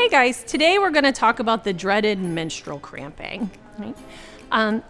Hey guys, today we're going to talk about the dreaded menstrual cramping. Right?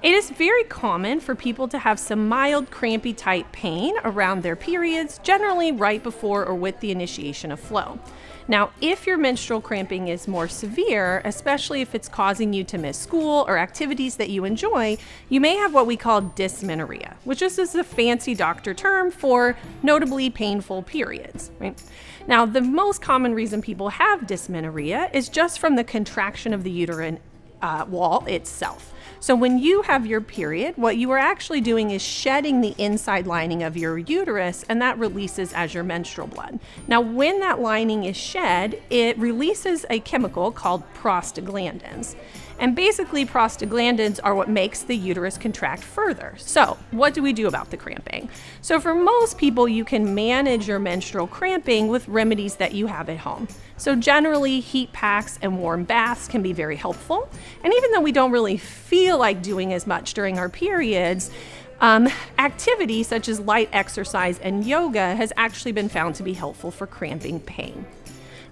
It is very common for people to have some mild crampy type pain around their periods, generally right before or with the initiation of flow. Now, if your menstrual cramping is more severe, especially if it's causing you to miss school or activities that you enjoy, you may have what we call dysmenorrhea, which is just a fancy doctor term for notably painful periods. Right? Now, the most common reason people have dysmenorrhea is just from the contraction of the uterine wall itself. So when you have your period, what you are actually doing is shedding the inside lining of your uterus, and that releases as your menstrual blood. Now, when that lining is shed, it releases a chemical called prostaglandins. And basically, prostaglandins are what makes the uterus contract further. So what do we do about the cramping? So for most people, you can manage your menstrual cramping with remedies that you have at home. So generally, heat packs and warm baths can be very helpful. And even though we don't really feel like doing as much during our periods, activity such as light exercise and yoga has actually been found to be helpful for cramping pain.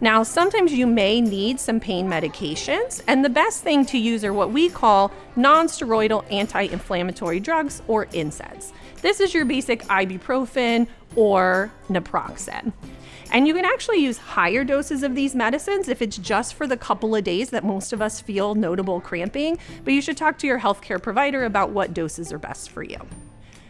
Now, sometimes you may need some pain medications, and the best thing to use are what we call non-steroidal anti-inflammatory drugs, or NSAIDs. This is your basic ibuprofen or naproxen. And you can actually use higher doses of these medicines if it's just for the couple of days that most of us feel notable cramping, but you should talk to your healthcare provider about what doses are best for you.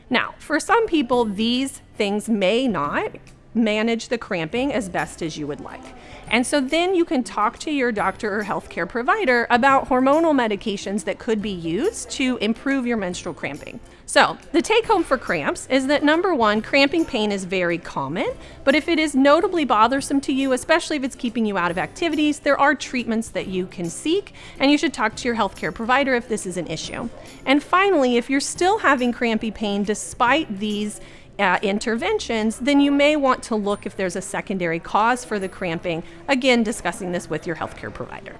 Now, for some people, these things may not manage the cramping as best as you would like. And so then you can talk to your doctor or healthcare provider about hormonal medications that could be used to improve your menstrual cramping. So the take home for cramps is that number one, cramping pain is very common, but if it is notably bothersome to you, especially if it's keeping you out of activities, there are treatments that you can seek, and you should talk to your healthcare provider if this is an issue. And finally, if you're still having crampy pain despite these interventions, then you may want to look if there's a secondary cause for the cramping, again, discussing this with your healthcare provider.